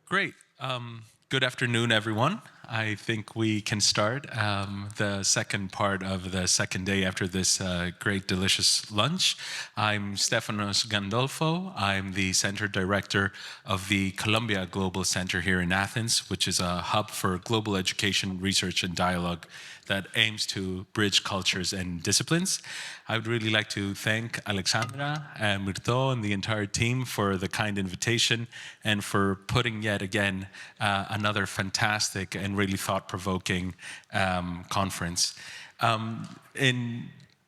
Great. Good afternoon, everyone. I think we can start the second part of the second day after this great, delicious lunch. I'm Stefanos Gandolfo. I'm the Center Director of the Columbia Global Center here in Athens, which is a hub for global education, research, and dialogue that aims to bridge cultures and disciplines. I would really like to thank Alexandra and Myrto and the entire team for the kind invitation and for putting yet again another fantastic and really thought-provoking conference.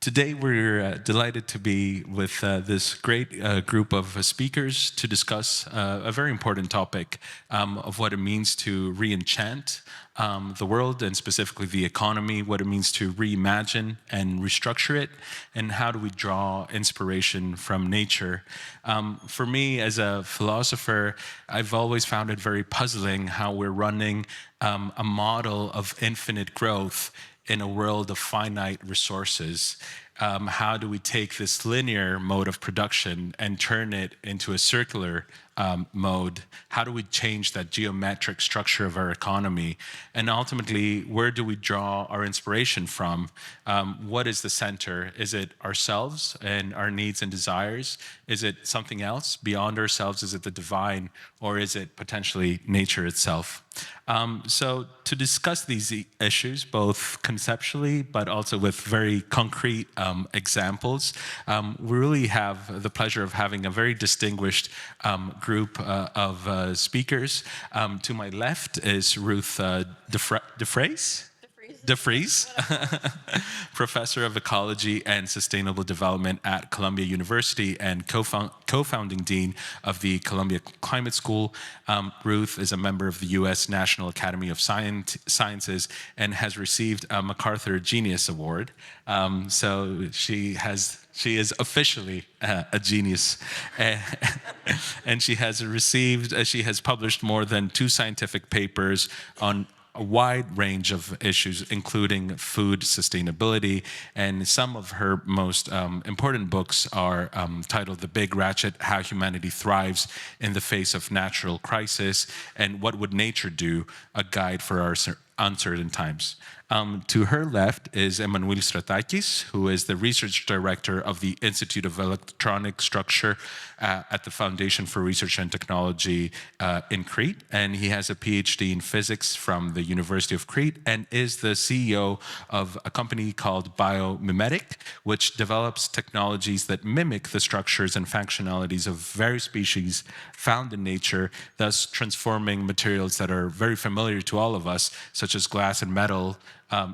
Today, we're delighted to be with this great group of speakers to discuss a very important topic of what it means to re-enchant the world and specifically the economy, what it means to reimagine and restructure it, and how do we draw inspiration from nature. For me, as a philosopher, I've always found it very puzzling how we're running a model of infinite growth in a world of finite resources. How do we take this linear mode of production and turn it into a circular mode? How do we change that geometric structure of our economy? And ultimately, where do we draw our inspiration from? What is the center? Is it ourselves and our needs and desires? Is it something else beyond ourselves? Is it the divine? Or is it potentially nature itself? So to discuss these issues, both conceptually, but also with very concrete examples, we really have the pleasure of having a very distinguished group of speakers. To my left is Ruth DeFries. DeFries, Professor of Ecology and Sustainable Development at Columbia University and co-founding Dean of the Columbia Climate School. Ruth is a member of the U.S. National Academy of Sciences and has received a MacArthur Genius Award. So she is officially a genius, and she has published more than 2 scientific papers on a wide range of issues, including food sustainability, and some of her most important books are titled The Big Ratchet: How Humanity Thrives in the Face of Natural Crisis, and What Would Nature Do? A Guide for Our Uncertain Times. To her left is Emmanuel Stratakis, who is the research director of the Institute of Electronic Structure at the Foundation for Research and Technology in Crete, and he has a PhD in physics from the University of Crete and is the CEO of a company called Biomimetic, which develops technologies that mimic the structures and functionalities of various species found in nature, thus transforming materials that are very familiar to all of us, such as glass and metal,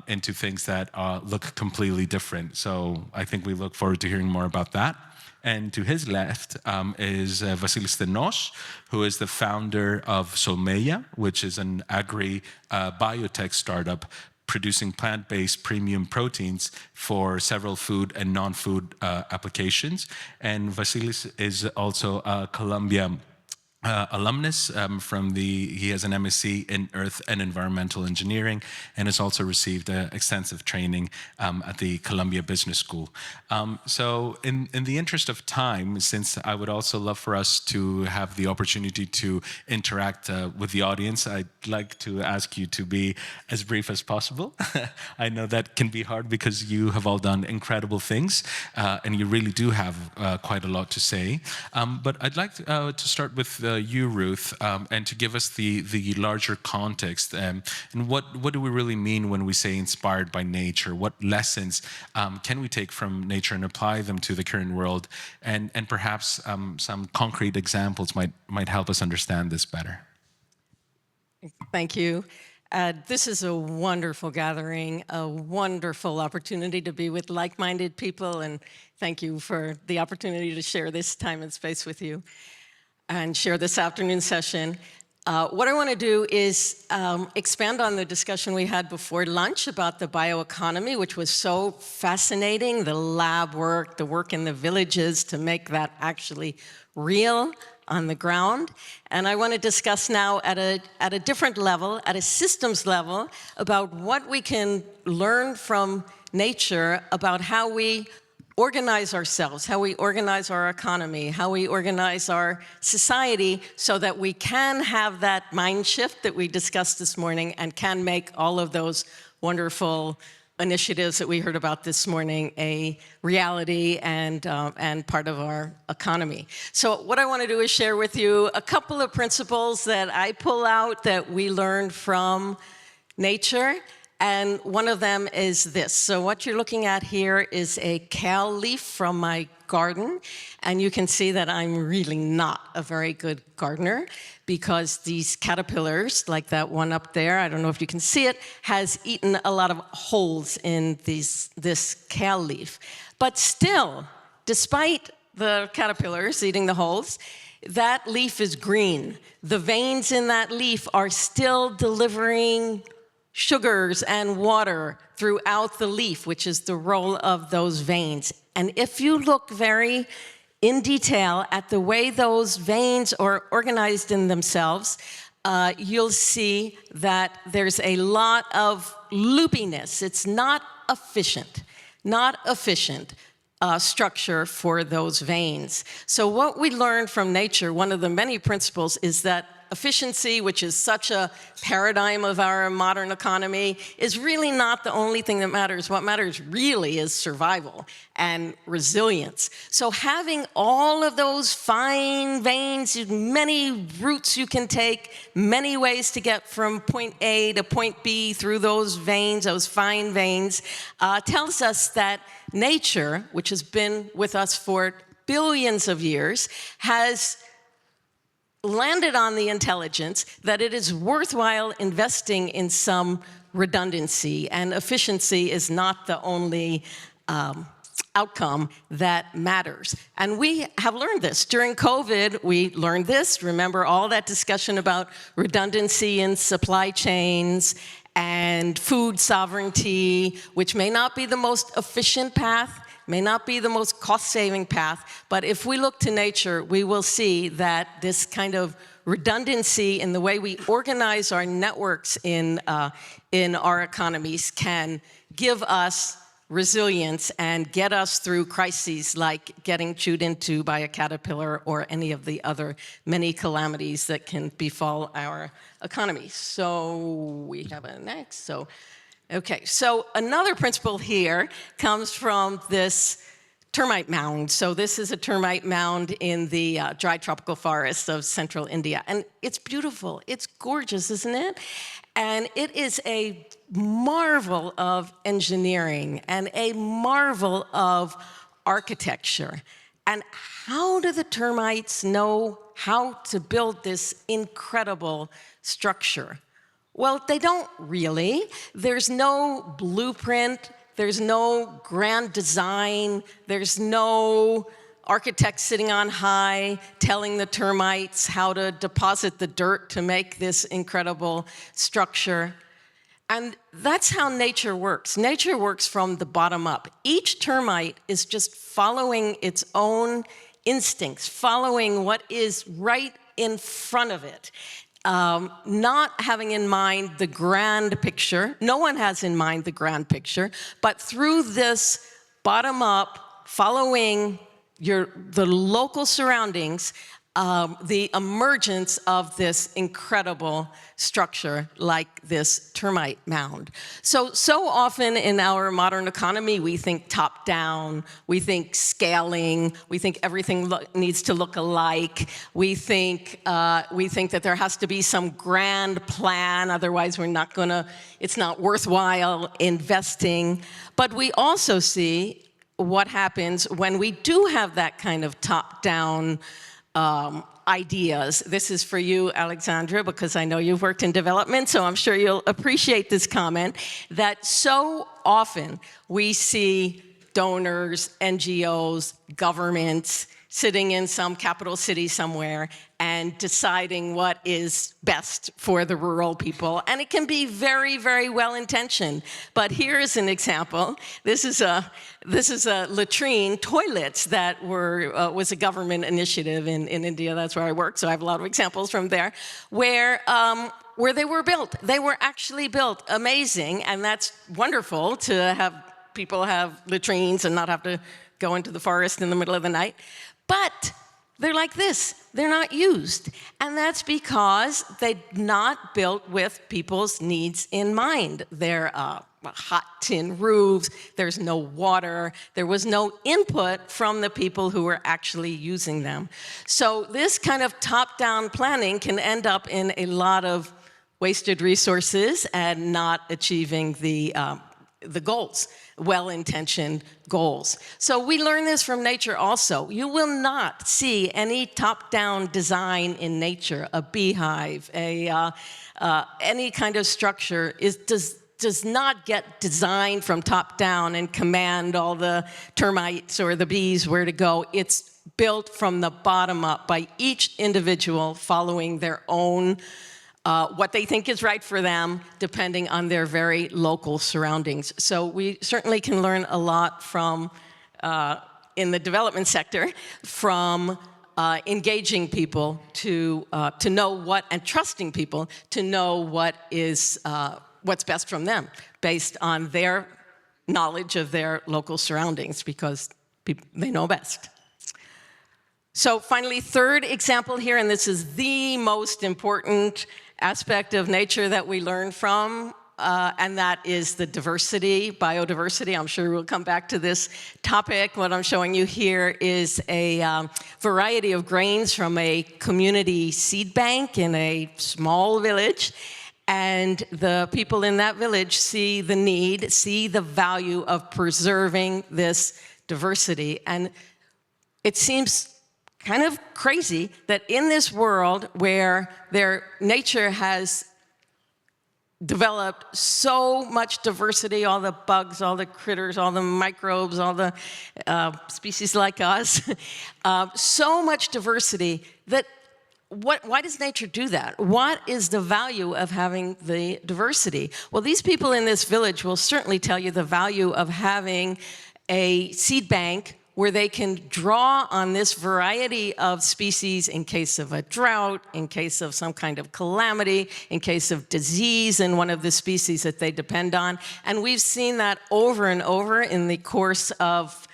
into things that look completely different. So I think we look forward to hearing more about that. And to his left is Vasilis Stenos, who is the founder of Solmeia, which is an agri-biotech startup producing plant-based premium proteins for several food and non-food applications. And Vasilis is also a Columbia alumnus he has an MSc in Earth and Environmental Engineering and has also received extensive training at the Columbia Business School. So in the interest of time, since I would also love for us to have the opportunity to interact with the audience, I'd like to ask you to be as brief as possible. I know that can be hard because you have all done incredible things and you really do have quite a lot to say. But I'd like to start with you, Ruth, and to give us the larger context. And what do we really mean when we say inspired by nature? What lessons can we take from nature and apply them to the current world? And perhaps some concrete examples might help us understand this better. Thank you. This is a wonderful gathering, a wonderful opportunity to be with like-minded people, and thank you for the opportunity to share this time and space with you and share this afternoon session. What I want to do is expand on the discussion we had before lunch about the bioeconomy, which was so fascinating, the lab work, the work in the villages to make that actually real on the ground. And I want to discuss now at a different level, at a systems level, about what we can learn from nature about how we organize ourselves, how we organize our economy, how we organize our society so that we can have that mind shift that we discussed this morning and can make all of those wonderful initiatives that we heard about this morning a reality and part of our economy. So what I want to do is share with you a couple of principles that I pull out that we learned from nature. And one of them is this. So what you're looking at here is a kale leaf from my garden. And you can see that I'm really not a very good gardener because these caterpillars, like that one up there, I don't know if you can see it, has eaten a lot of holes in this kale leaf. But still, despite the caterpillars eating the holes, that leaf is green. The veins in that leaf are still delivering sugars and water throughout the leaf, which is the role of those veins. And if you look very in detail at the way those veins are organized in themselves, you'll see that there's a lot of loopiness. It's not efficient structure for those veins. So what we learned from nature, one of the many principles, is that efficiency, which is such a paradigm of our modern economy, is really not the only thing that matters. What matters really is survival and resilience. So having all of those fine veins, many routes you can take, many ways to get from point A to point B through those veins, those fine veins, tells us that nature, which has been with us for billions of years, has landed on the intelligence that it is worthwhile investing in some redundancy, and efficiency is not the only outcome that matters. And we have learned this. During COVID, we learned this. Remember all that discussion about redundancy in supply chains and food sovereignty, which may not be the most efficient path, may not be the most cost-saving path, but if we look to nature, we will see that this kind of redundancy in the way we organize our networks in our economies can give us resilience and get us through crises like getting chewed into by a caterpillar or any of the other many calamities that can befall our economy. So we have a next. Okay, so another principle here comes from this termite mound. So this is a termite mound in the dry tropical forests of central India. And it's beautiful. It's gorgeous, isn't it? And it is a marvel of engineering and a marvel of architecture. And how do the termites know how to build this incredible structure? Well, they don't really. There's no blueprint. There's no grand design. There's no architect sitting on high telling the termites how to deposit the dirt to make this incredible structure. And that's how nature works. Nature works from the bottom up. Each termite is just following its own instincts, following what is right in front of it. Not having in mind the grand picture. No one has in mind the grand picture, but through this bottom-up, following the local surroundings, the emergence of this incredible structure like this termite mound. So often in our modern economy, we think top-down, we think scaling, we think everything needs to look alike, we think that there has to be some grand plan, otherwise it's not worthwhile investing. But we also see what happens when we do have that kind of top-down ideas. This is for you, Alexandra, because I know you've worked in development, so I'm sure you'll appreciate this comment, that so often we see donors, NGOs, governments sitting in some capital city somewhere and deciding what is best for the rural people. And it can be very, very well-intentioned. But here is an example. This is a latrine, toilets that was a government initiative in India. That's where I work, so I have a lot of examples from there, where they were built. They were actually built. Amazing, and that's wonderful to have people have latrines and not have to go into the forest in the middle of the night. But they're like this. They're not used. And that's because they're not built with people's needs in mind. They're hot tin roofs, there's no water, there was no input from the people who were actually using them. So this kind of top-down planning can end up in a lot of wasted resources and not achieving the goals, well-intentioned goals. So we learn this from nature also. You will not see any top-down design in nature, a beehive, any kind of structure does not get designed from top down and command all the termites or the bees where to go. It's built from the bottom up by each individual following their own, what they think is right for them, depending on their very local surroundings. So we certainly can learn a lot from, in the development sector, from engaging people to know what, and trusting people to know what is, what's best from them based on their knowledge of their local surroundings, because they know best. So finally, third example here, and this is the most important aspect of nature that we learn from, and that is the diversity, biodiversity. I'm sure we'll come back to this topic. What I'm showing you here is a variety of grains from a community seed bank in a small village. And the people in that village see the need, see the value of preserving this diversity. And it seems kind of crazy that in this world where their nature has developed so much diversity, all the bugs, all the critters, all the microbes, all the species like us, so much diversity that why does nature do that? What is the value of having the diversity? Well, these people in this village will certainly tell you the value of having a seed bank where they can draw on this variety of species in case of a drought, in case of some kind of calamity, in case of disease in one of the species that they depend on. And we've seen that over and over in the course of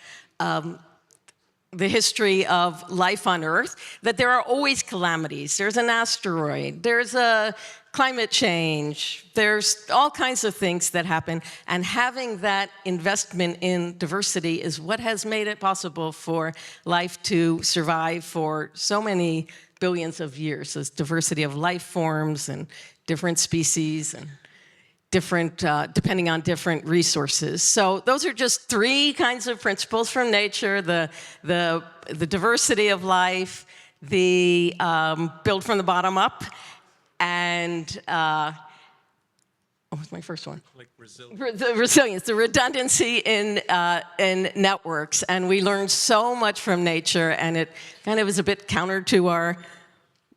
the history of life on Earth, that there are always calamities. There's an asteroid, there's a climate change, there's all kinds of things that happen, and having that investment in diversity is what has made it possible for life to survive for so many billions of years. This diversity of life forms and different species and different, depending on different resources. So those are just three kinds of principles from nature: the diversity of life, the build from the bottom up, and what was my first one? Like The resilience, the redundancy in networks. And we learn so much from nature, and it kind of is a bit counter to our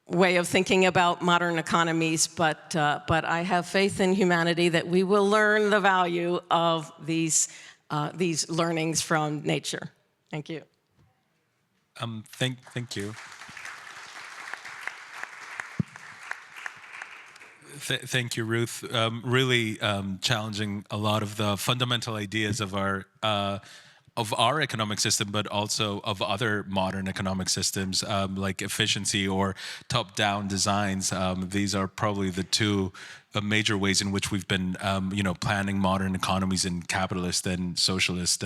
way of thinking about modern economies, but I have faith in humanity that we will learn the value of these learnings from nature. Thank you. Thank you. Thank you, Ruth. Really challenging a lot of the fundamental ideas of our economic system, but also of other modern economic systems, like efficiency or top-down designs. These are probably the two major ways in which we've been, planning modern economies in capitalist and socialist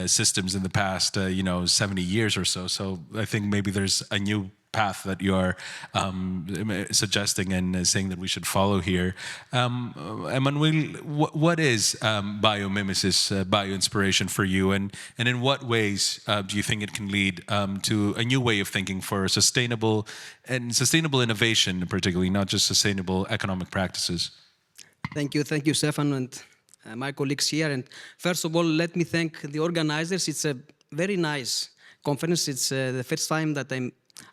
systems in the past, 70 years or so. So I think maybe there's a new path that you are suggesting and saying that we should follow here. Emmanuel, what is biomimesis, bioinspiration for you, and in what ways do you think it can lead to a new way of thinking for sustainable innovation, particularly, not just sustainable economic practices? Thank you, Stefano, and my colleagues here. And first of all, let me thank the organizers. It's a very nice conference. It's the first time that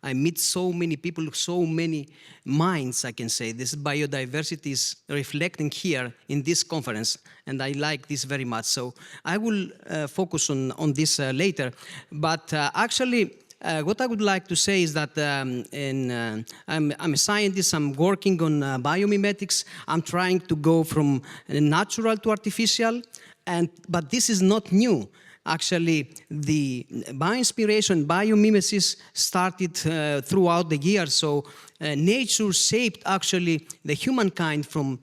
I meet so many people, so many minds, I can say. This biodiversity is reflecting here in this conference, and I like this very much. So I will focus on this later. But actually, what I would like to say is that I'm a scientist, I'm working on biomimetics. I'm trying to go from natural to artificial, but this is not new. actually the bioinspiration, biomimesis started throughout the years. So nature shaped actually the humankind from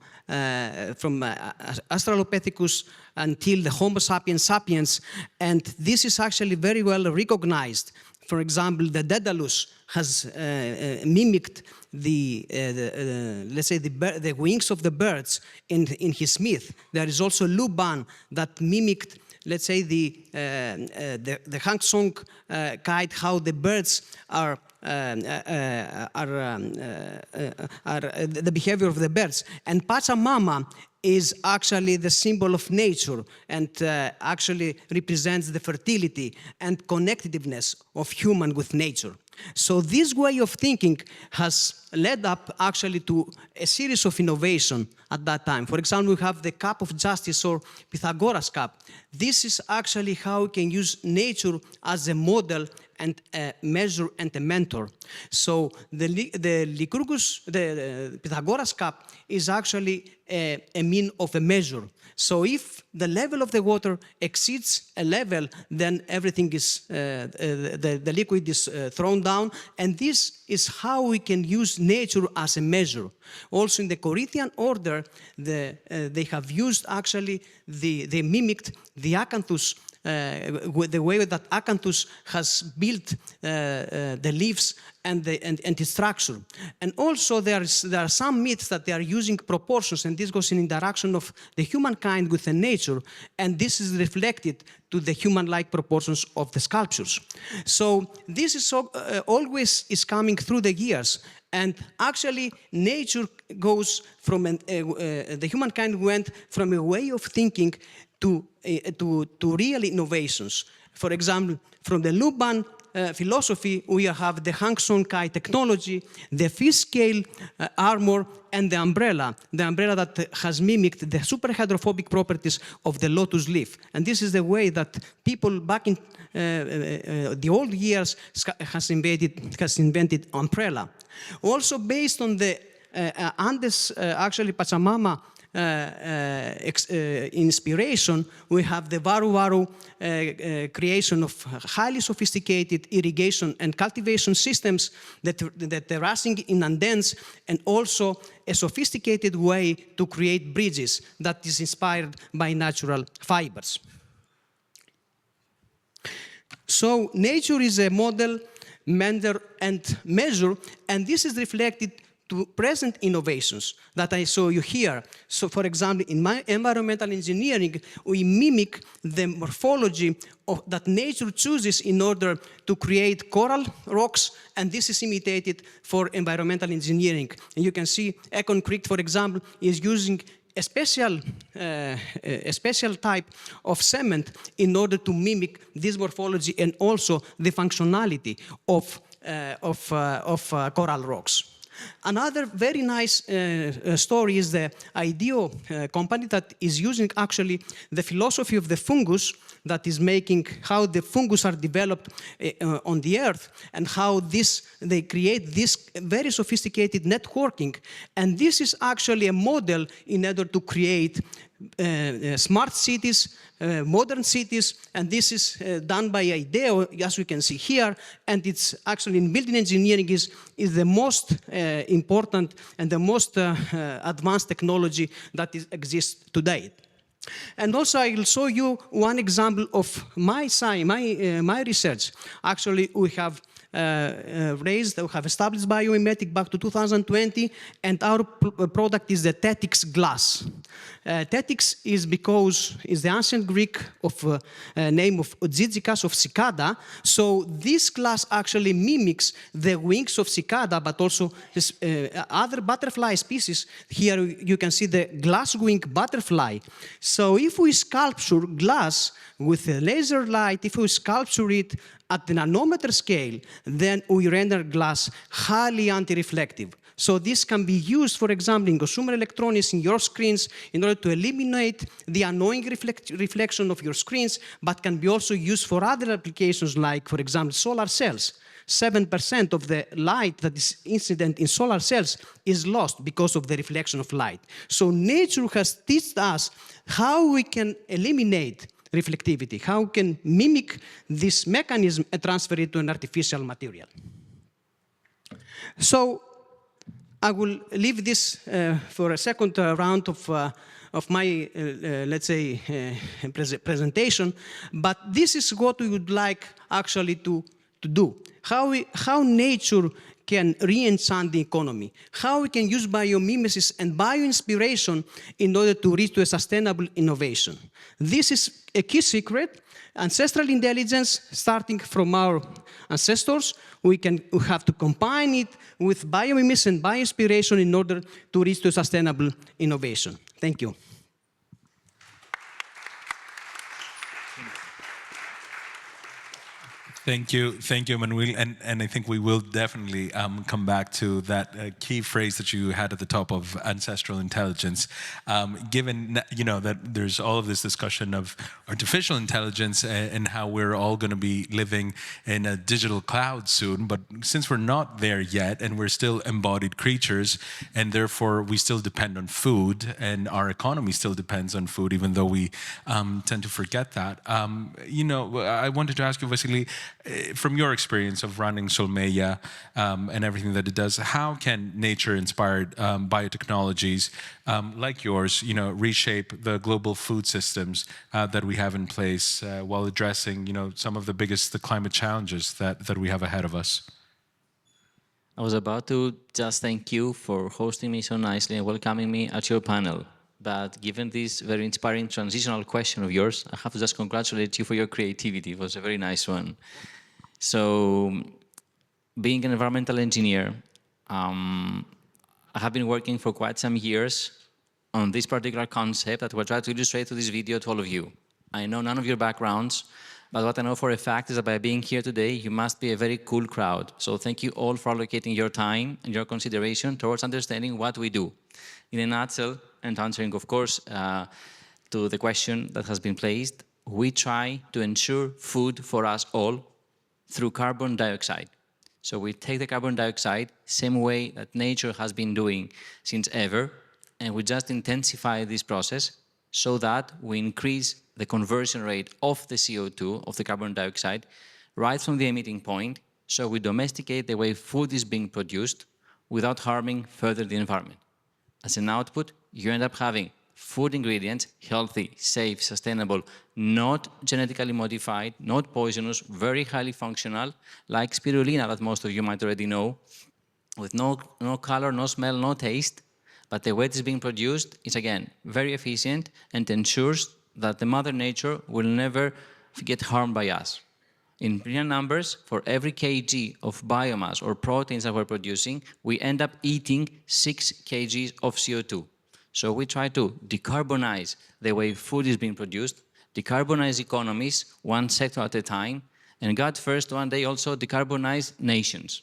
Australopithecus until the Homo sapiens sapiens, and this is actually very well recognized. For example, the Daedalus has mimicked let's say the wings of the birds in his myth. There is also Luban that mimicked, let's say, the Hang Song kite, how the birds are the behavior of the birds. And Pachamama is actually the symbol of nature and actually represents the fertility and connectedness of human with nature. So this way of thinking has led up actually to a series of innovation at that time. For example, we have the cup of justice or Pythagoras cup. This is actually how we can use nature as a model and a measure and a mentor. So the Pythagoras cup is actually a mean of a measure. So if the level of the water exceeds a level, then everything is, the liquid is thrown down, and this is how we can use nature as a measure. Also in the Corinthian order, they have used actually, they mimicked the acanthus, the way that acanthus has built the leaves and its structure. And also there are some myths that they are using proportions, and this goes in interaction of the humankind with the nature, and this is reflected to the human-like proportions of the sculptures. So this is always is coming through the years. And actually, nature goes from, the humankind went from a way of thinking to real innovations. For example, from the Luban philosophy, we have the Hang Song Kai technology, the fish scale armor, and the umbrella that has mimicked the superhydrophobic properties of the lotus leaf. And this is the way that people back in the old years has invented umbrella. Also based on the Andes, actually Pachamama inspiration, we have the Varu creation of highly sophisticated irrigation and cultivation systems that are rising in Andes, and also a sophisticated way to create bridges that is inspired by natural fibers. So nature is a model, mentor, and measure, and this is reflected to present innovations that I show you here. So for example, in my environmental engineering, we mimic the morphology that nature chooses in order to create coral rocks, and this is imitated for environmental engineering. And you can see Econcrete, for example, is using a special type of cement in order to mimic this morphology and also the functionality of coral rocks. Another very nice story is the IDEO company that is using actually the philosophy of the fungus, that is making how the fungus are developed on the earth, and how they create this very sophisticated networking. And this is actually a model in order to create smart cities, modern cities, and this is done by IDEO, as we can see here, and it's actually in building engineering is the most important and the most advanced technology that exists today. And also I will show you one example of my research. Actually, we have we have established biomimetic back to 2020, and our product is the Tetix glass. Tetix is the ancient Greek of name of Ogygikas of cicada. So this glass actually mimics the wings of cicada, but also this, other butterfly species. Here you can see the glass-wing butterfly. So if we sculpture glass with a laser light, if we sculpture it at the nanometer scale, then we render glass highly anti-reflective. So this can be used, for example, in consumer electronics, in your screens, in order to eliminate the annoying reflection of your screens, but can be also used for other applications like, for example, solar cells. 7% of the light that is incident in solar cells is lost because of the reflection of light. So nature has taught us how we can eliminate reflectivity, how we can mimic this mechanism and transfer it to an artificial material. So I will leave this for a second round of my, let's say, presentation, but this is what we would like actually to do. How nature can re-enchant the economy, how we can use biomimesis and bioinspiration in order to reach to a sustainable innovation. This is a key secret. Ancestral intelligence, starting from our ancestors, we have to combine it with biomimesis and bioinspiration in order to reach to sustainable innovation. Thank you. Thank you, Emmanuel, and I think we will definitely come back to that key phrase that you had at the top of ancestral intelligence. Given that there's all of this discussion of artificial intelligence and how we're all going to be living in a digital cloud soon, but since we're not there yet and we're still embodied creatures, and therefore we still depend on food, and our economy still depends on food, even though we tend to forget that. I wanted to ask you, Vasilis, from your experience of running Solmeia and everything that it does, how can nature-inspired biotechnologies like yours, reshape the global food systems that we have in place while addressing, some of the biggest climate challenges that we have ahead of us? I was about to just thank you for hosting me so nicely and welcoming me at your panel. But given this very inspiring transitional question of yours, I have to just congratulate you for your creativity. It was a very nice one. So, being an environmental engineer, I have been working for quite some years on this particular concept that we're trying to illustrate through this video to all of you. I know none of your backgrounds, but what I know for a fact is that by being here today, you must be a very cool crowd. So thank you all for allocating your time and your consideration towards understanding what we do. In a nutshell, and answering, of course, to the question that has been placed, we try to ensure food for us all through carbon dioxide. So we take the carbon dioxide, same way that nature has been doing since ever, and we just intensify this process so that we increase the conversion rate of the CO2, of the carbon dioxide, right from the emitting point, so we domesticate the way food is being produced without harming further the environment. As an output, you end up having food ingredients, healthy, safe, sustainable, not genetically modified, not poisonous, very highly functional, like spirulina that most of you might already know, with no color, no smell, no taste, but the way it is being produced is, again, very efficient and ensures that the Mother Nature will never get harmed by us. In real numbers, for every kg of biomass or proteins that we're producing, we end up eating 6 kgs of CO2. So we try to decarbonize the way food is being produced, decarbonize economies, one sector at a time, and God first, one day also decarbonize nations.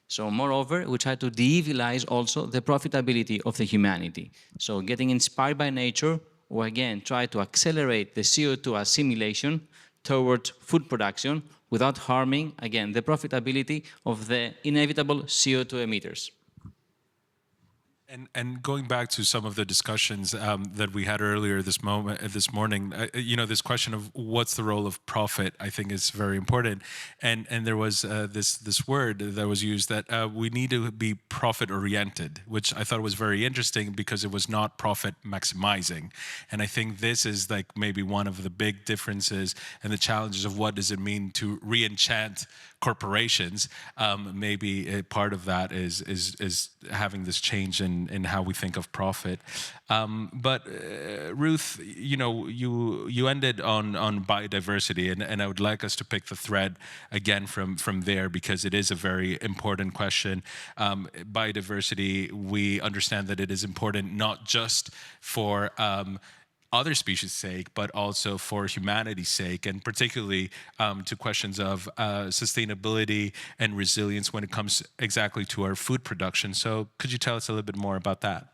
So moreover, we try to de-evilize also the profitability of the humanity. So getting inspired by nature, we again try to accelerate the CO2 assimilation towards food production without harming, again, the profitability of the inevitable CO2 emitters. And going back to some of the discussions that we had earlier this morning, this question of what's the role of profit, I think is very important. And there was this word that was used that we need to be profit-oriented, which I thought was very interesting because it was not profit maximizing. And I think this is like maybe one of the big differences and the challenges of what does it mean to re-enchant corporations. Maybe a part of that is having this change in how we think of profit. But Ruth, you ended on biodiversity, and I would like us to pick the thread again from there because it is a very important question. Biodiversity, we understand that it is important not just for other species' sake, but also for humanity's sake, and particularly to questions of sustainability and resilience when it comes exactly to our food production. So could you tell us a little bit more about that?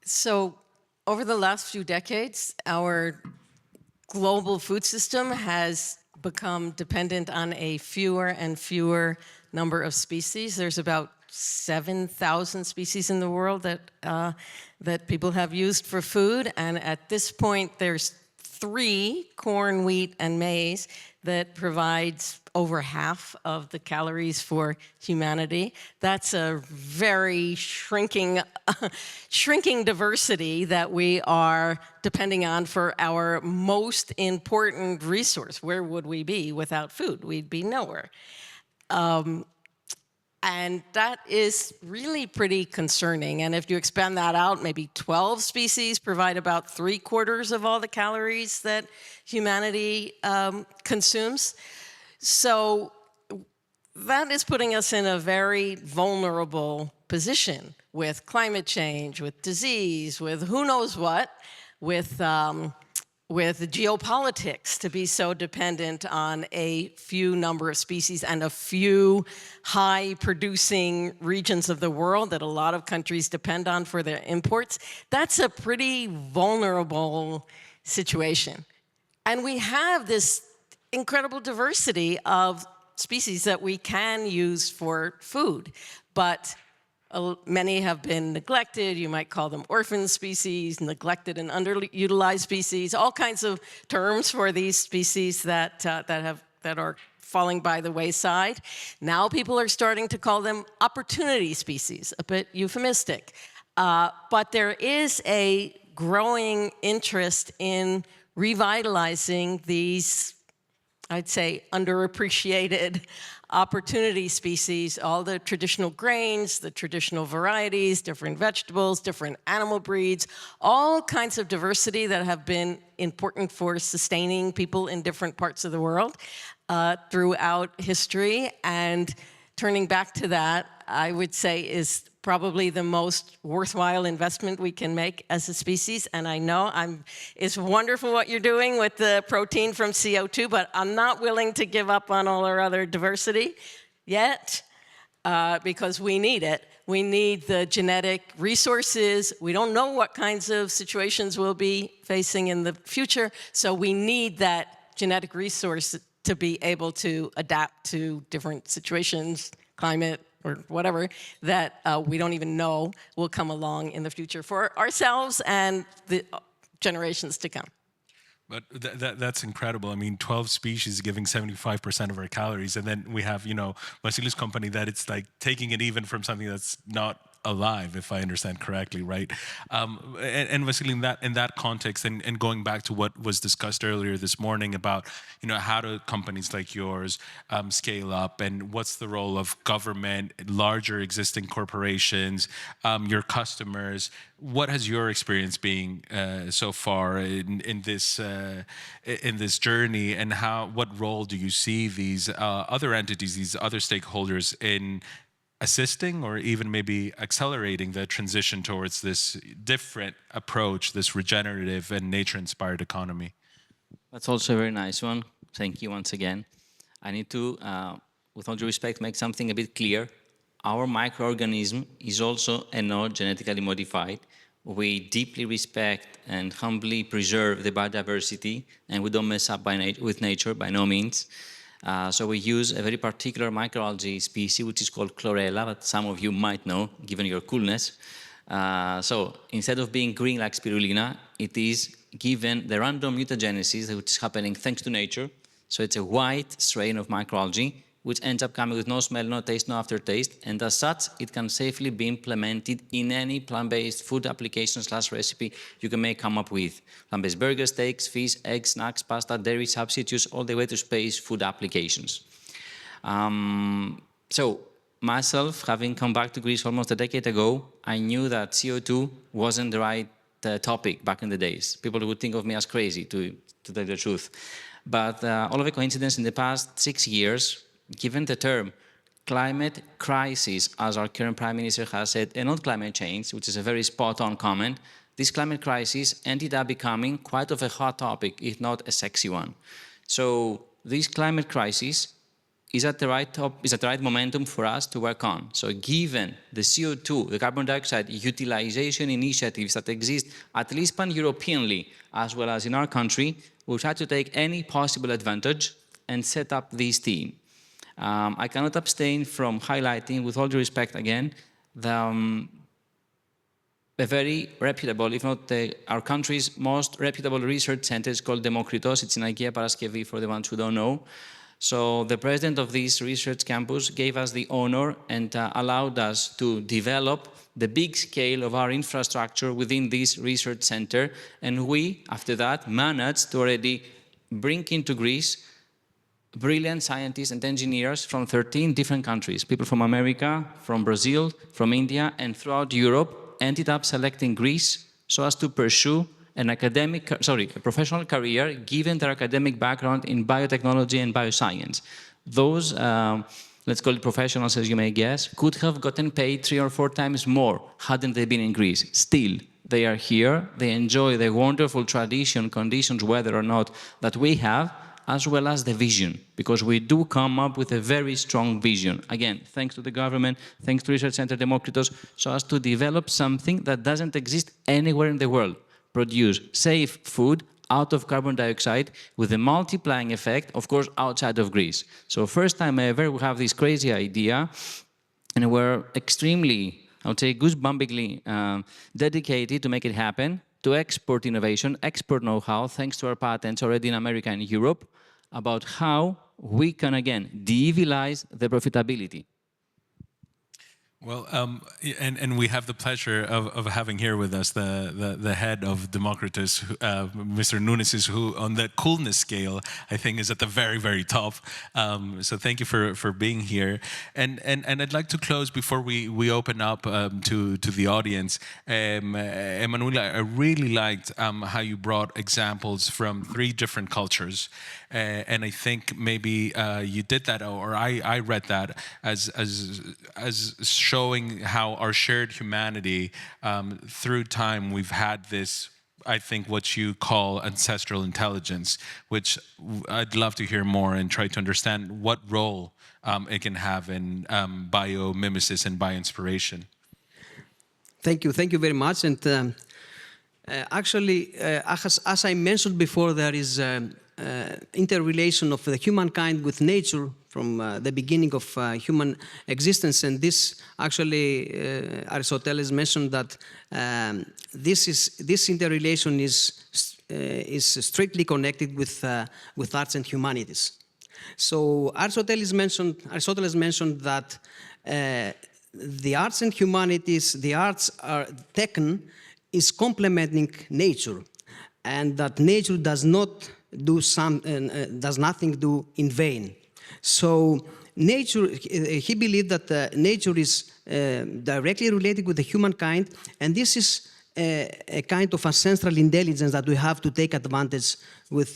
So over the last few decades, our global food system has become dependent on a fewer and fewer number of species. There's about 7,000 species in the world that people have used for food. And at this point, there's 3, corn, wheat, and maize, that provides over half of the calories for humanity. That's a very shrinking diversity that we are depending on for our most important resource. Where would we be without food? We'd be nowhere. And that is really pretty concerning. And if you expand that out, maybe 12 species provide about 3/4 of all the calories that humanity consumes. So that is putting us in a very vulnerable position with climate change, with disease, with who knows what, with geopolitics, to be so dependent on a few number of species and a few high-producing regions of the world that a lot of countries depend on for their imports. That's a pretty vulnerable situation. And we have this incredible diversity of species that we can use for food, but many have been neglected. You might call them orphan species, neglected and underutilized species, all kinds of terms for these species that are falling by the wayside. Now people are starting to call them opportunity species, a bit euphemistic. But there is a growing interest in revitalizing these, I'd say, underappreciated opportunity species, all the traditional grains, the traditional varieties, different vegetables, different animal breeds, all kinds of diversity that have been important for sustaining people in different parts of the world throughout history. And turning back to that, I would say, is probably the most worthwhile investment we can make as a species. And I know it's wonderful what you're doing with the protein from CO2, but I'm not willing to give up on all our other diversity yet, because we need it. We need the genetic resources. We don't know what kinds of situations we'll be facing in the future, so we need that genetic resource to be able to adapt to different situations, climate, or whatever, that we don't even know will come along in the future for ourselves and the generations to come. But that's incredible. I mean, 12 species giving 75% of our calories. And then we have, Vasilis' company that it's like taking it even from something that's not alive, if I understand correctly, right? And Vasily, in that context, and going back to what was discussed earlier this morning about, how do companies like yours scale up, and what's the role of government, larger existing corporations, your customers? What has your experience been so far in this journey, and what role do you see these other entities, these other stakeholders in assisting or even maybe accelerating the transition towards this different approach, this regenerative and nature-inspired economy? That's also a very nice one. Thank you once again. I need to, with all due respect, make something a bit clear. Our microorganism is also not genetically modified. We deeply respect and humbly preserve the biodiversity, and we don't mess up with nature by no means. So we use a very particular microalgae species, which is called chlorella, that some of you might know, given your coolness. So instead of being green like spirulina, it is given the random mutagenesis, which is happening thanks to nature. So it's a white strain of microalgae, which ends up coming with no smell, no taste, no aftertaste. And as such, it can safely be implemented in any plant-based food application / recipe you can come up with. Plant-based burgers, steaks, fish, eggs, snacks, pasta, dairy substitutes, all the way to space food applications. So myself, having come back to Greece almost a decade ago, I knew that CO2 wasn't the right topic back in the days. People would think of me as crazy, to tell the truth. But all of a coincidence, in the past 6 years, given the term climate crisis, as our current Prime Minister has said, and not climate change, which is a very spot-on comment, this climate crisis ended up becoming quite of a hot topic, if not a sexy one. So this climate crisis is at the right momentum for us to work on. So given the CO2, the carbon dioxide utilization initiatives that exist, at least pan-Europeanly, as well as in our country, we'll try to take any possible advantage and set up this team. I cannot abstain from highlighting, with all due respect again, a very reputable, if not our country's most reputable research center is called Demokritos. It's in Agia Paraskevi for the ones who don't know. So the president of this research campus gave us the honor and allowed us to develop the big scale of our infrastructure within this research center. And we, after that, managed to already bring into Greece brilliant scientists and engineers from 13 different countries. People from America, from Brazil, from India, and throughout Europe ended up selecting Greece so as to pursue a professional career given their academic background in biotechnology and bioscience. Those, let's call it professionals, as you may guess, could have gotten paid 3 or 4 times more hadn't they been in Greece. Still, they are here, they enjoy the wonderful tradition, conditions, whether or not that we have, as well as the vision, because we do come up with a very strong vision. Again, thanks to the government, thanks to Research Center Demokritos, so as to develop something that doesn't exist anywhere in the world. Produce safe food out of carbon dioxide with a multiplying effect, of course, outside of Greece. So first time ever, we have this crazy idea, and we're extremely, I would say, goosebumpingly dedicated to make it happen, to export innovation, export know-how, thanks to our patents already in America and Europe, about how we can, again, de-evilize the profitability. Well, and we have the pleasure of having here with us the head of Demokritos, Mr. Nunes, who on the coolness scale, I think is at the very, very top. So thank you for being here. And I'd like to close before we open up to the audience. Emmanuel, I really liked how you brought examples from 3 different cultures. And I think maybe you did that, or I read that as showing how our shared humanity, through time, we've had this, I think, what you call ancestral intelligence, which I'd love to hear more and try to understand what role it can have in biomimesis and bioinspiration. Thank you very much. And actually, as I mentioned before, there is interrelation of the humankind with nature from the beginning of human existence, and this actually Aristoteles mentioned that this interrelation is strictly connected with arts and humanities. So Aristoteles mentioned that the arts and humanities, the arts are techn, is complementing nature, and that nature does nothing do in vain. So nature, he believed that nature is directly related with the humankind, and this is a kind of ancestral intelligence that we have to take advantage with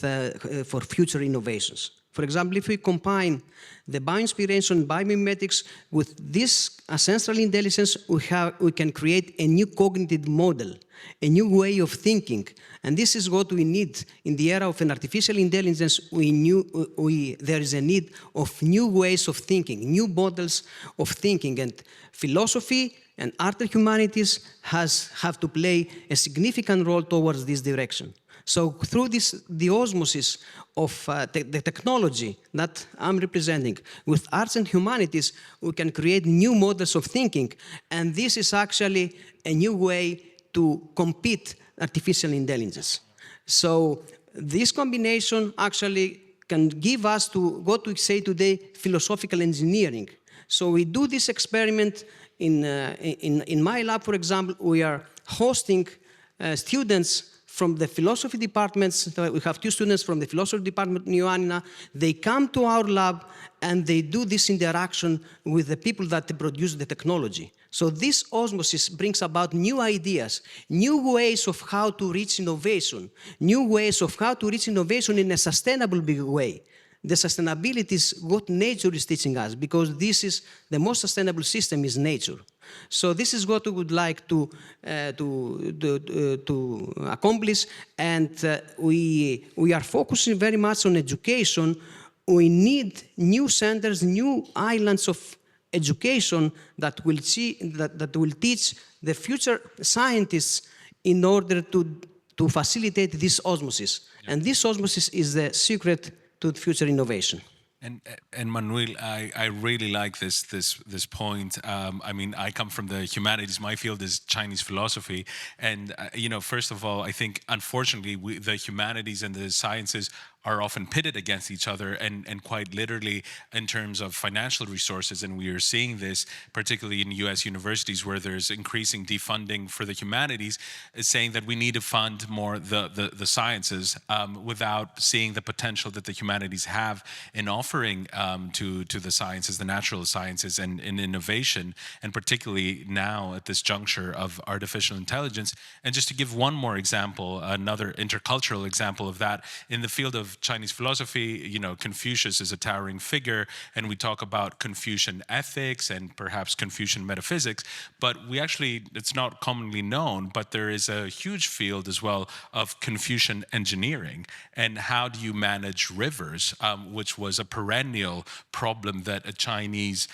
for future innovations. For example, if we combine the bioinspiration, biomimetics with this ancestral intelligence, we can create a new cognitive model, a new way of thinking. And this is what we need in the era of an artificial intelligence. There is a need of new ways of thinking, new models of thinking. And philosophy and art and humanities have to play a significant role towards this direction. So through the osmosis of the technology that I'm representing with arts and humanities, we can create new models of thinking. And this is actually a new way to compete artificial intelligence. So this combination actually can give us to what we say today philosophical engineering. So we do this experiment in my lab, for example. We are hosting students from the philosophy departments. We have 2 students from the philosophy department in Ioannina. They come to our lab and they do this interaction with the people that produce the technology. So this osmosis brings about new ideas, new ways of how to reach innovation, new ways of how to reach innovation in a sustainable big way. The sustainability is what nature is teaching us, because this is the most sustainable system is nature. So this is what we would like to accomplish, and we are focusing very much on education. We need new centers, new islands of education that will teach the future scientists in order to facilitate this osmosis. Yeah. And this osmosis is the secret to future innovation. And Manuel, I really like this point. I mean, I come from the humanities. My field is Chinese philosophy, and first of all, I think unfortunately the humanities and the sciences are often pitted against each other, and quite literally in terms of financial resources. And we are seeing this particularly in U.S. universities, where there's increasing defunding for the humanities, is saying that we need to fund more the sciences without seeing the potential that the humanities have in offering to the sciences, the natural sciences, and in innovation, and particularly now at this juncture of artificial intelligence. And just to give one more example, another intercultural example of that, in the field of Chinese philosophy, Confucius is a towering figure, and we talk about Confucian ethics and perhaps Confucian metaphysics, but it's not commonly known, but there is a huge field as well of Confucian engineering, and how do you manage rivers, which was a perennial problem that the Chinese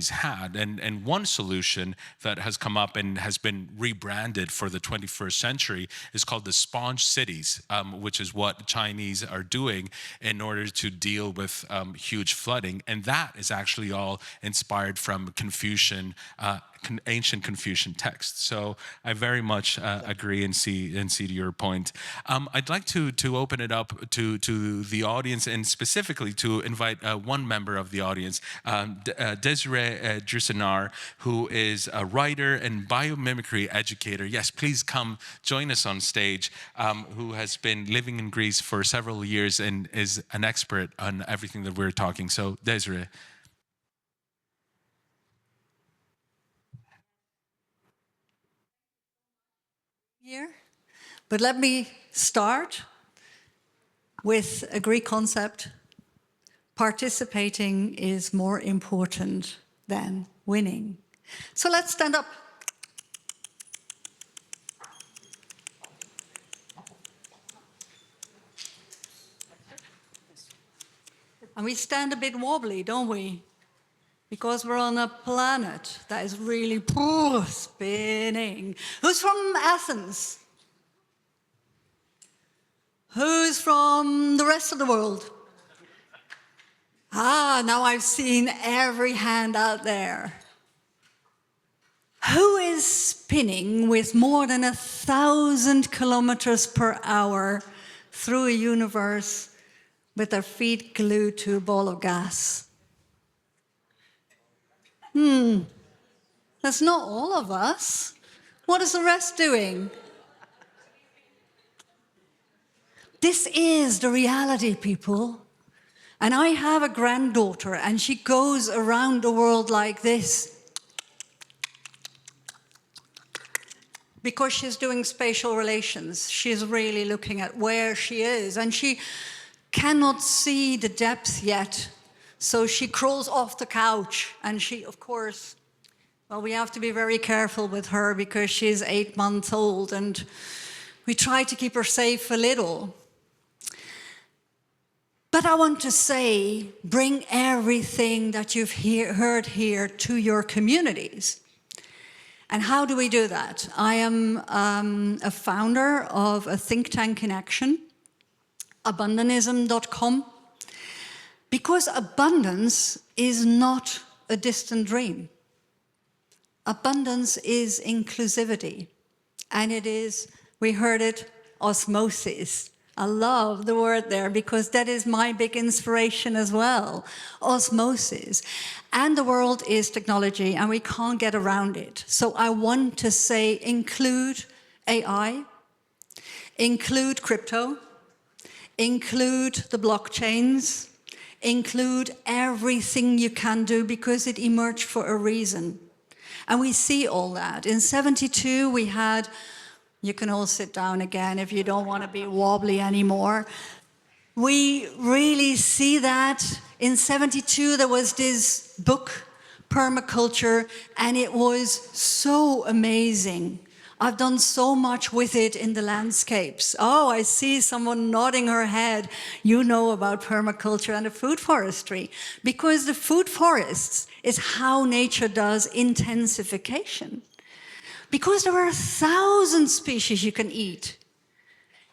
had, and one solution that has come up and has been rebranded for the 21st century is called the sponge cities, which is what Chinese are doing in order to deal with huge flooding. And that is actually all inspired from Confucian, ancient Confucian texts. So I very much agree and see to your point. I'd like to open it up to the audience, and specifically to invite one member of the audience, Desiree Drusinar, who is a writer and biomimicry educator. Yes, please come join us on stage, who has been living in Greece for several years and is an expert on everything that we're talking. So Desiree. Here, but let me start with a Greek concept. Participating is more important than winning. So let's stand up. And we stand a bit wobbly, don't we? Because we're on a planet that is really spinning. Who's from Athens? Who's from the rest of the world? Now I've seen every hand out there. Who is spinning with more than 1,000 kilometers per hour through a universe with their feet glued to a ball of gas? That's not all of us. What is the rest doing? This is the reality, people. And I have a granddaughter, and she goes around the world like this because she's doing spatial relations. She's really looking at where she is, and she cannot see the depth yet. So she crawls off the couch, and she, of course, well, we have to be very careful with her because she's 8 months old, and we try to keep her safe a little. But I want to say, bring everything that you've heard here to your communities. And how do we do that? I am a founder of a think tank in action, abundanism.com. Because abundance is not a distant dream. Abundance is inclusivity. And it is, we heard it, osmosis. I love the word there because that is my big inspiration as well. Osmosis. And the world is technology and we can't get around it. So I want to say include AI, include crypto, include the blockchains, include everything you can do because it emerged for a reason. And we see all that. In '72, we had, you can all sit down again if you don't want to be wobbly anymore. We really see that. In '72, there was this book, Permaculture, and it was so amazing. I've done so much with it in the landscapes. Oh, I see someone nodding her head. You know about permaculture and the food forestry. Because the food forests is how nature does intensification. Because there are 1,000 species you can eat.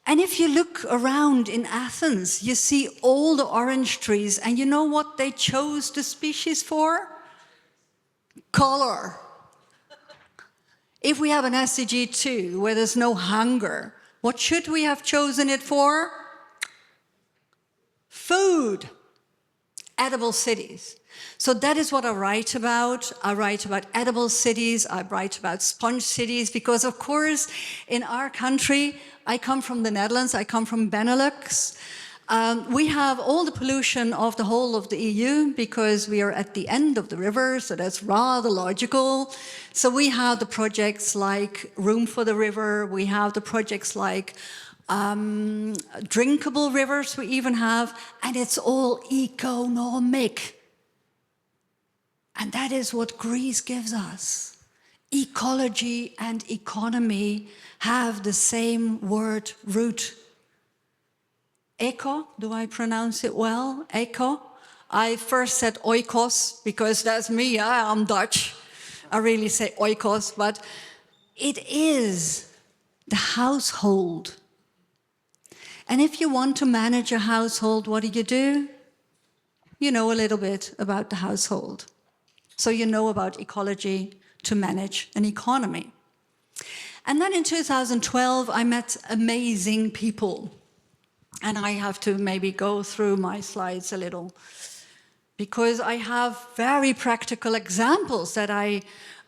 And if you look around in Athens, you see all the orange trees, and you know what they chose the species for? Color. If we have an SDG 2 where there's no hunger, what should we have chosen it for? Food. Edible cities. So that is what I write about. I write about edible cities. I write about sponge cities because, of course, in our country, I come from the Netherlands, I come from Benelux. We have all the pollution of the whole of the EU because we are at the end of the river, so that's rather logical. So we have the projects like Room for the River, we have the projects like drinkable rivers we even have, and it's all economic. And that is what Greece gives us. Ecology and economy have the same word root. Eco, do I pronounce it well? Eco. I first said oikos because that's me, I'm Dutch. I really say oikos, but it is the household. And if you want to manage a household, what do? You know a little bit about the household. So you know about ecology to manage an economy. And then in 2012, I met amazing people. And I have to maybe go through my slides a little because I have very practical examples that I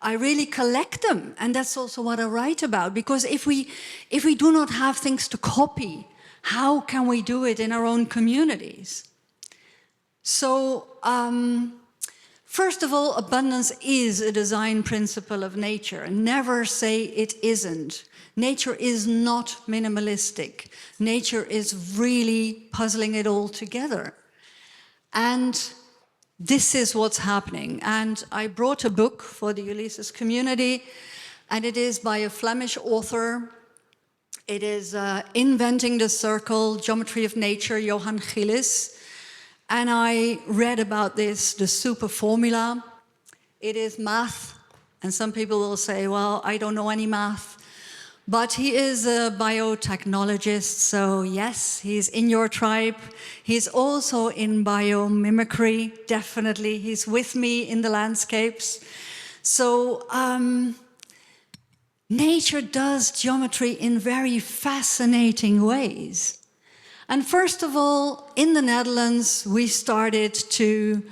really collect them. And that's also what I write about, because if we do not have things to copy, how can we do it in our own communities? So, first of all, abundance is a design principle of nature. Never say it isn't. Nature is not minimalistic. Nature is really puzzling it all together. And this is what's happening. And I brought a book for the Eleusis community, and it is by a Flemish author. It is Inventing the Circle, Geometry of Nature, Johan Gillis. And I read about this, the super formula. It is math, and some people will say, well, I don't know any math. But he is a biotechnologist, so yes, he's in your tribe. He's also in biomimicry, definitely. He's with me in the landscapes. So nature does geometry in very fascinating ways. And first of all, in the Netherlands, we started to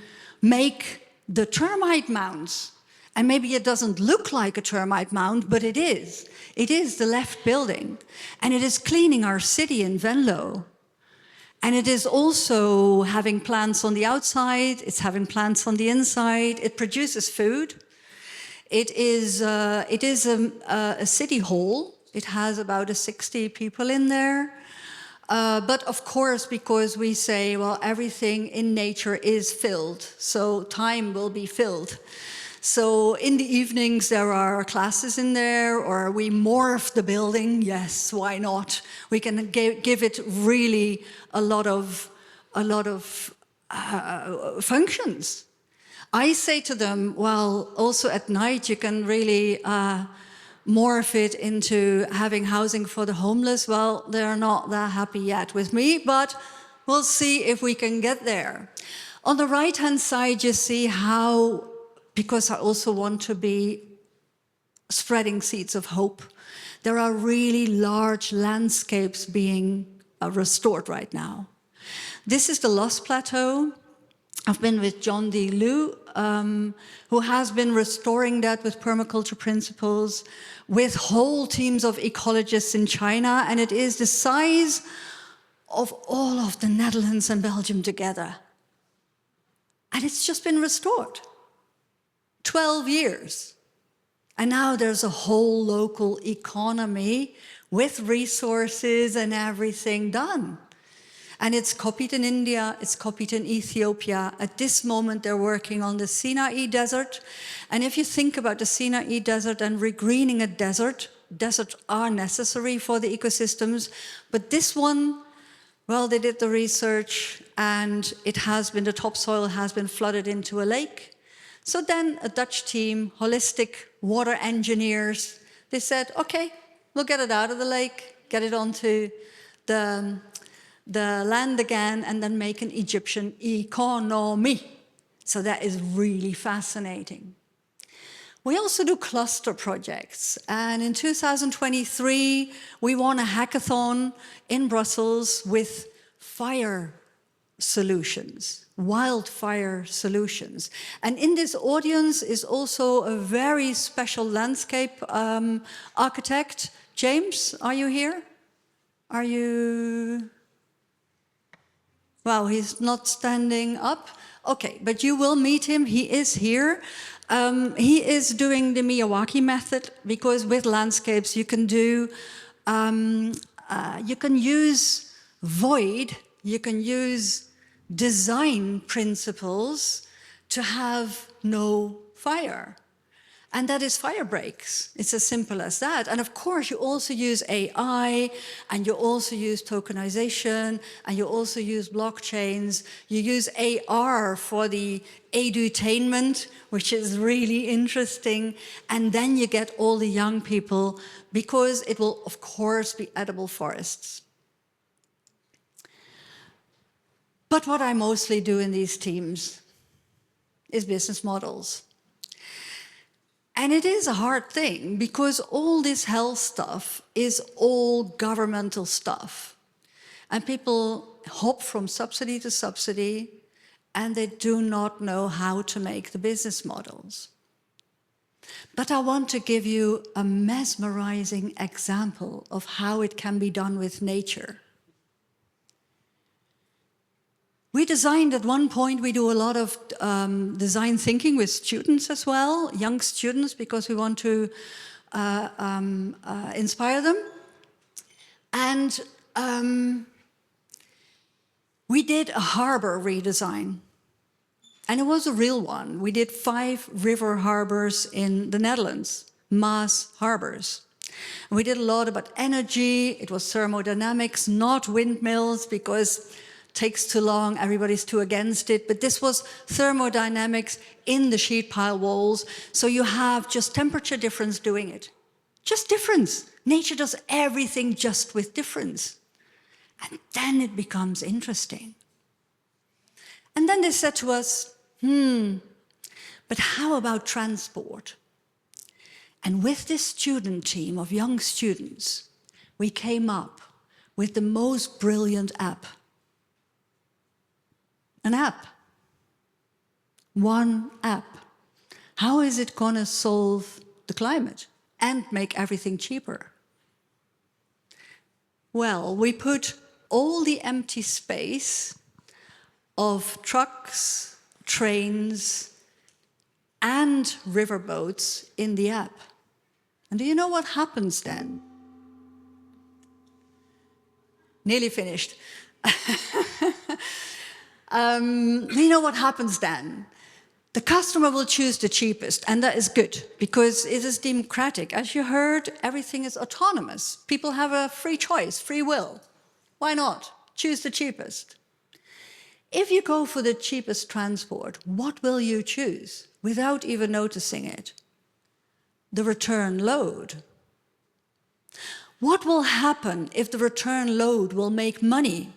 make the termite mounds. And maybe it doesn't look like a termite mound, but it is. It is the left building. And it is cleaning our city in Venlo. And it is also having plants on the outside. It's having plants on the inside. It produces food. It is a city hall. It has about 60 people in there. But of course, because we say, well, everything in nature is filled, so time will be filled. So in the evenings, there are classes in there, or we morph the building. Yes, why not? We can give it really a lot of functions. I say to them, well, also at night, you can really morph it into having housing for the homeless. Well, they're not that happy yet with me, but we'll see if we can get there. On the right-hand side, you see how, because I also want to be spreading seeds of hope, there are really large landscapes being restored right now. This is the Lost Plateau. I've been with John D. Liu, who has been restoring that with permaculture principles, with whole teams of ecologists in China, and it is the size of all of the Netherlands and Belgium together. And it's just been restored. 12 years. And now there's a whole local economy with resources and everything done. And it's copied in India, it's copied in Ethiopia. At this moment, they're working on the Sinai Desert. And if you think about the Sinai Desert and regreening a desert, deserts are necessary for the ecosystems. But this one, well, they did the research, and it has been, the topsoil has been flooded into a lake. So then a Dutch team, holistic water engineers, they said, okay, we'll get it out of the lake, get it onto the land again and then make an Egyptian economy. So that is really fascinating. We also do cluster projects, and in 2023 we won a hackathon in Brussels with fire solutions, wildfire solutions. And in this audience is also a very special landscape architect. James, are you here? Are you? Wow, he's not standing up. Okay, but you will meet him. He is here. He is doing the Miyawaki method, because with landscapes you can do, you can use void, you can use design principles to have no fire. And that is fire breaks. It's as simple as that. And of course, you also use AI, and you also use tokenization, and you also use blockchains. You use AR for the edutainment, which is really interesting. And then you get all the young people, because it will, of course, be edible forests. But what I mostly do in these teams is business models. And it is a hard thing, because all this health stuff is all governmental stuff. And people hop from subsidy to subsidy, and they do not know how to make the business models. But I want to give you a mesmerizing example of how it can be done with nature. We designed, at one point, we do a lot of design thinking with students as well, young students, because we want to inspire them. And we did a harbor redesign. And it was a real one. We did 5 river harbors in the Netherlands, Maas harbors. And we did a lot about energy. It was thermodynamics, not windmills, because takes too long, everybody's too against it, but this was thermodynamics in the sheet pile walls, so you have just temperature difference doing it. Just difference. Nature does everything just with difference. And then it becomes interesting. And then they said to us, but how about transport? And with this student team of young students, we came up with the most brilliant app. An app. One app. How is it going to solve the climate and make everything cheaper? Well, we put all the empty space of trucks, trains, and riverboats in the app. And do you know what happens then? Nearly finished. You know what happens then? The customer will choose the cheapest, and that is good, because it is democratic. As you heard, everything is autonomous. People have a free choice, free will. Why not? Choose the cheapest. If you go for the cheapest transport, what will you choose without even noticing it? The return load. What will happen if the return load will make money?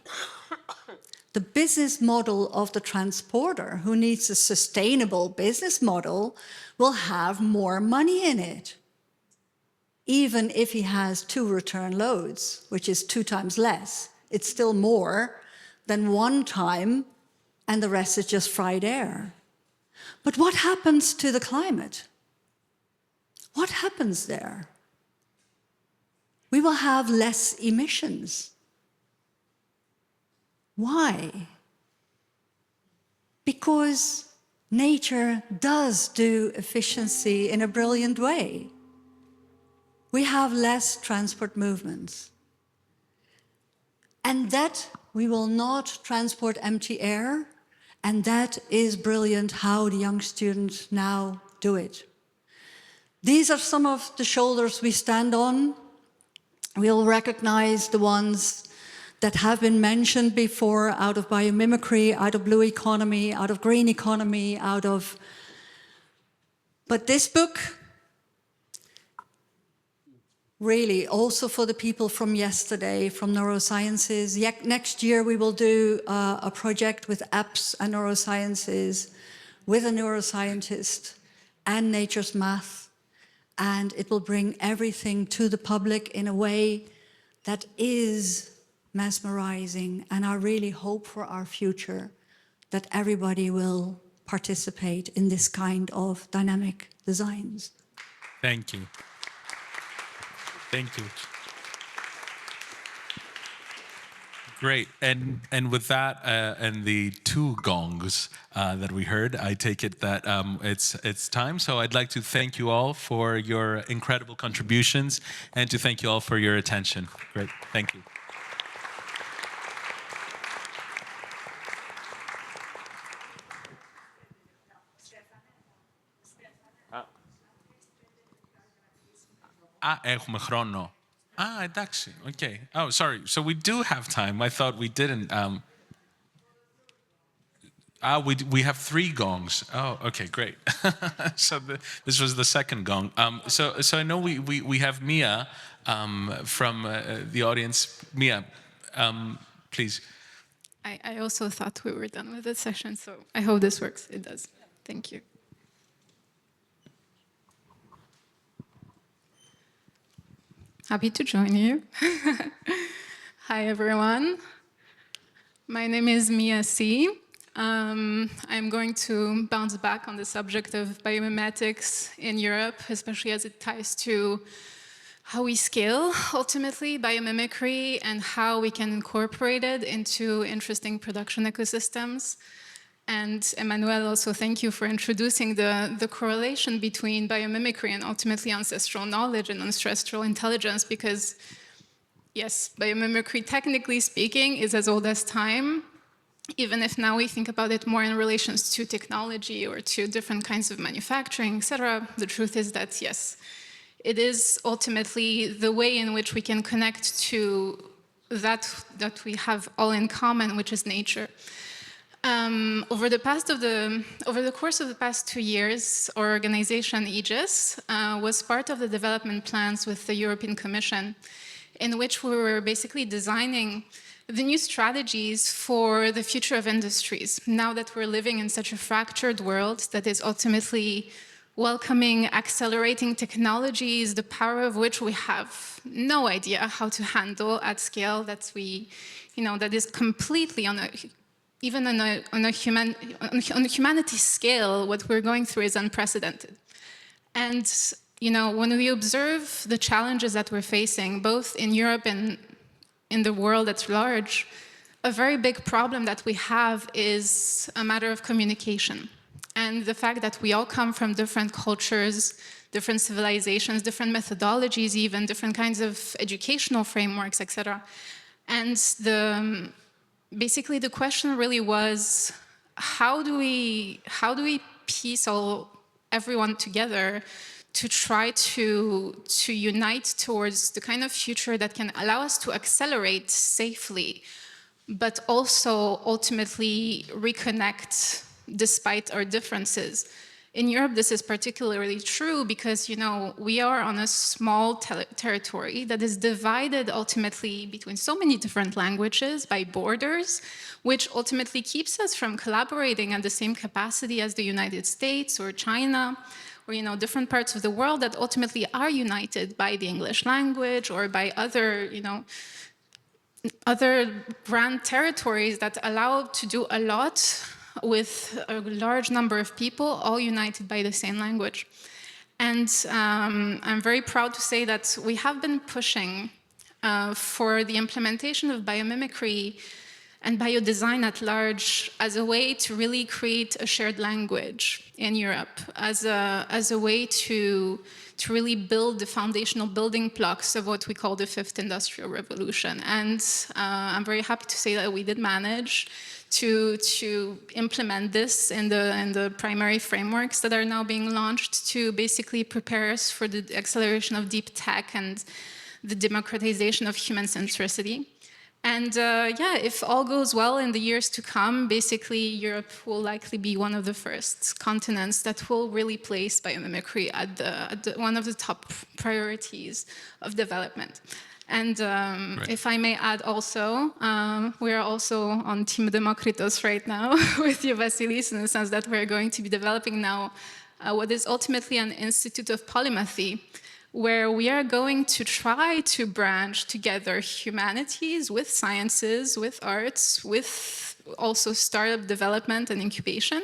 The business model of the transporter, who needs a sustainable business model, will have more money in it. Even if he has 2 return loads, which is 2 times less, it's still more than 1 time, and the rest is just fried air. But what happens to the climate? What happens there? We will have less emissions. Why? Because nature does do efficiency in a brilliant way. We have less transport movements. And that we will not transport empty air, and that is brilliant how the young students now do it. These are some of the shoulders we stand on. We'll recognize the ones that have been mentioned before, out of biomimicry, out of blue economy, out of green economy, out of... But this book, really also for the people from yesterday, from neurosciences. Next year we will do a project with apps and neurosciences with a neuroscientist and nature's math, and it will bring everything to the public in a way that is mesmerizing, and I really hope for our future that everybody will participate in this kind of dynamic designs. Thank you. Thank you. Great. And with that and the two gongs that we heard, I take it that it's time. So I'd like to thank you all for your incredible contributions and to thank you all for your attention. Great. Thank you. Έχουμε χρόνο. Εντάξει. Okay. Oh, sorry. So we do have time. I thought we didn't. We have 3 gongs. Oh, okay, great. So this was the second gong. So I know we have Mia from the audience. Mia, please. I also thought we were done with this session, so I hope this works. It does. Thank you. Happy to join you. Hi, everyone. My name is Mia C. I'm going to bounce back on the subject of biomimetics in Europe, especially as it ties to how we scale, ultimately, biomimicry and how we can incorporate it into interesting production ecosystems. And Emmanuel, also thank you for introducing the correlation between biomimicry and ultimately ancestral knowledge and ancestral intelligence, because yes, biomimicry, technically speaking, is as old as time, even if now we think about it more in relations to technology or to different kinds of manufacturing, etc. The truth is that, yes, it is ultimately the way in which we can connect to that we have all in common, which is nature. Over the course of the past 2 years, our organization, Aegis, was part of the development plans with the European Commission, in which we were basically designing the new strategies for the future of industries. Now that we're living in such a fractured world that is ultimately welcoming, accelerating technologies, the power of which we have no idea how to handle at scale, that is completely even on a humanity scale, what we're going through is unprecedented. And when we observe the challenges that we're facing, both in Europe and in the world at large, a very big problem that we have is a matter of communication. And the fact that we all come from different cultures, different civilizations, different methodologies even, different kinds of educational frameworks, etc. And basically the question really was, how do we piece everyone together to try to unite towards the kind of future that can allow us to accelerate safely, but also ultimately reconnect despite our differences. In Europe, this is particularly true because, we are on a small territory that is divided ultimately between so many different languages by borders, which ultimately keeps us from collaborating at the same capacity as the United States or China, or, different parts of the world that ultimately are united by the English language or by other, other grand territories that allow to do a lot with a large number of people, all united by the same language. And I'm very proud to say that we have been pushing for the implementation of biomimicry and biodesign at large as a way to really create a shared language in Europe, as a way to really build the foundational building blocks of what we call the 5th Industrial Revolution. And I'm very happy to say that we did manage to implement this in the primary frameworks that are now being launched to basically prepare us for the acceleration of deep tech and the democratization of human centricity. And yeah, if all goes well in the years to come, basically Europe will likely be one of the first continents that will really place biomimicry at one of the top priorities of development. And if I may add also, we are also on Team Demokritos right now with you, Vasilis, in the sense that we're going to be developing now what is ultimately an institute of polymathy, where we are going to try to branch together humanities with sciences, with arts, with also startup development and incubation.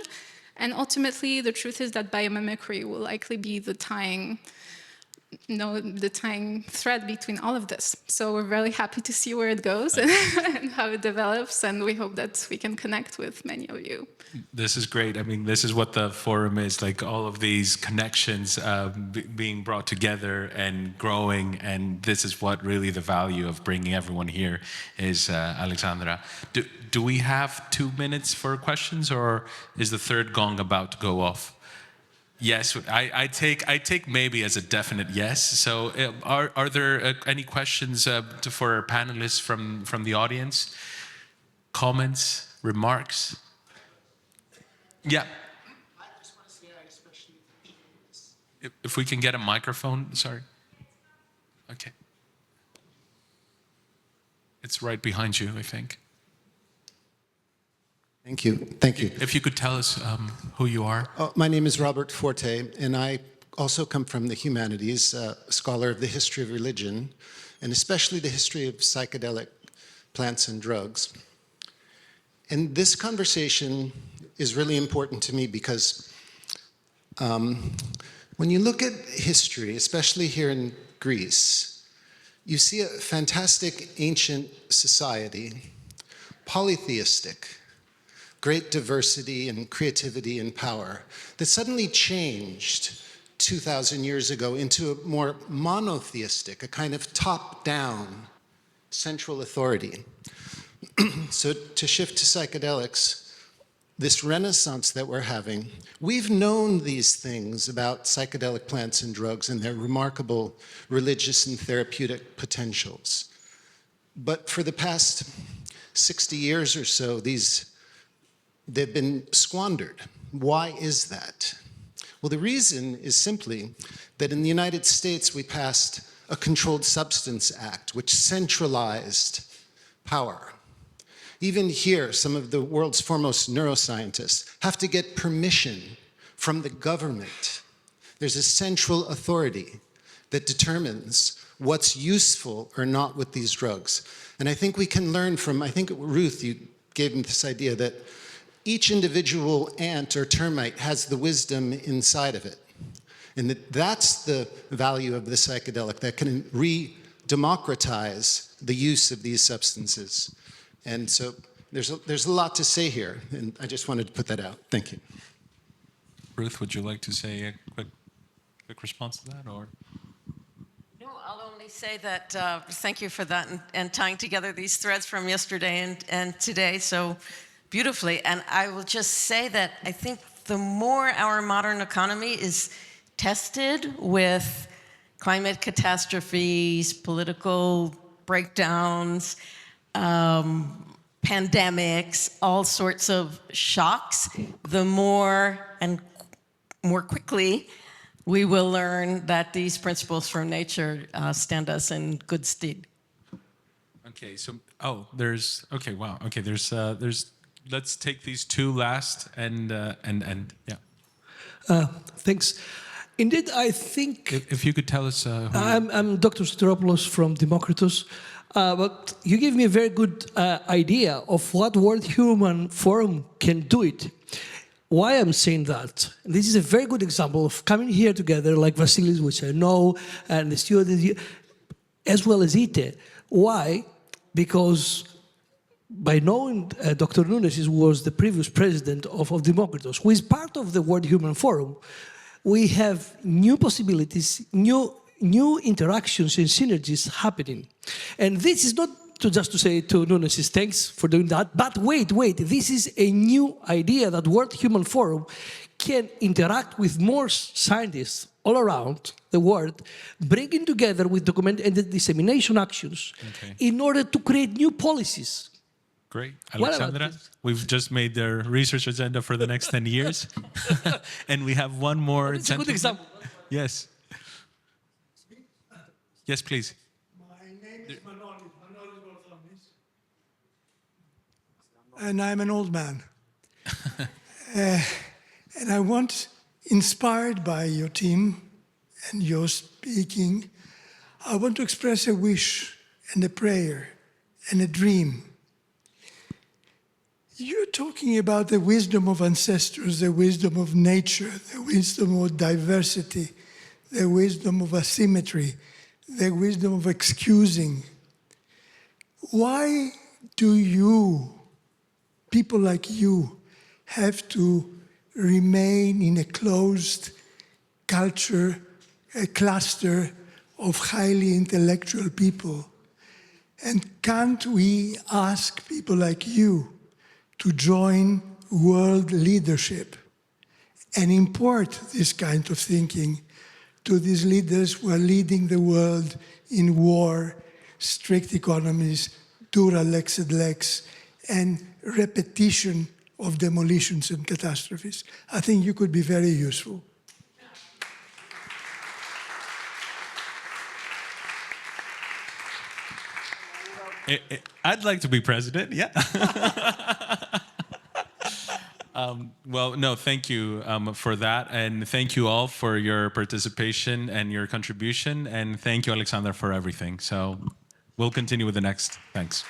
And ultimately, the truth is that biomimicry will likely be the tying thread between all of this. So we're very happy to see where it goes and how it develops, and we hope that we can connect with many of you. This is great. I mean, this is what the forum is, like all of these connections being brought together and growing, and this is what really the value of bringing everyone here is, Alexandra. Do we have 2 minutes for questions, or is the third gong about to go off? Yes, I take maybe as a definite yes. So are there any questions for our panelists from the audience? Comments, remarks? Yeah. I just want to say I especially If we can get a microphone, sorry. Okay. It's right behind you, I think. Thank you. Thank you. If you could tell us who you are. My name is Robert Forte, and I also come from the humanities, a scholar of the history of religion, and especially the history of psychedelic plants and drugs. And this conversation is really important to me because when you look at history, especially here in Greece, you see a fantastic ancient society, polytheistic, great diversity and creativity and power, that suddenly changed 2,000 years ago into a more monotheistic, a kind of top-down central authority. So to shift to psychedelics, this renaissance that we're having, we've known these things about psychedelic plants and drugs and their remarkable religious and therapeutic potentials. But for the past 60 years or so, they've been squandered. Why is that? Well, the reason is simply that in the United States, we passed a Controlled Substance Act, which centralized power. Even here, some of the world's foremost neuroscientists have to get permission from the government. There's a central authority that determines what's useful or not with these drugs. And I think we can learn from, I think, Ruth, you gave me this idea that each individual ant or termite has the wisdom inside of it. And that's the value of the psychedelic, that can re-democratize the use of these substances. And so there's a lot to say here, and I just wanted to put that out. Thank you. Ruth, would you like to say a quick response to that, or? No, I'll only say that thank you for that and tying together these threads from yesterday and today so beautifully. And I will just say that I think the more our modern economy is tested with climate catastrophes, political breakdowns, pandemics, all sorts of shocks, the more and more quickly we will learn that these principles from nature stand us in good stead. Okay, so okay, wow, okay, there's let's take these two last and yeah. Thanks. Indeed, I think If you could tell us who I'm Dr. Soteropoulos from Demokritos, but you give me a very good idea of what World Human Forum can do it. Why I'm saying that? This is a very good example of coming here together, like Vasilis, which I know, and the students, as well as Ite. Why? Because by knowing Dr. Nunes who was the previous president of Demokritos, who is part of the World Human Forum, we have new possibilities, new interactions and synergies happening. And this is not just to say to Nunes, thanks for doing that, but wait, this is a new idea that World Human Forum can interact with more scientists all around the world, bringing together with document and the dissemination actions in order to create new policies. Great. What about Alexandra, this? we've just made their research agenda for the next 10 years. And we have one more. It's a good gentleman. example. Yes. Yes, please. My name is Emmanuel I, and I'm an old man. And I want, inspired by your team and your speaking, I want to express a wish and a prayer and a dream. You're talking about the wisdom of ancestors, the wisdom of nature, the wisdom of diversity, the wisdom of asymmetry, the wisdom of excusing. Why do you, people like you, have to remain in a closed culture, a cluster of highly intellectual people? And can't we ask people like you to join world leadership and import this kind of thinking to these leaders who are leading the world in war, strict economies, dura lex et lex, and repetition of demolitions and catastrophes? I think you could be very useful. I'd like to be president, yeah. Well, no, thank you for that. And thank you all for your participation and your contribution. And thank you, Alexander, for everything. So we'll continue with the next. Thanks.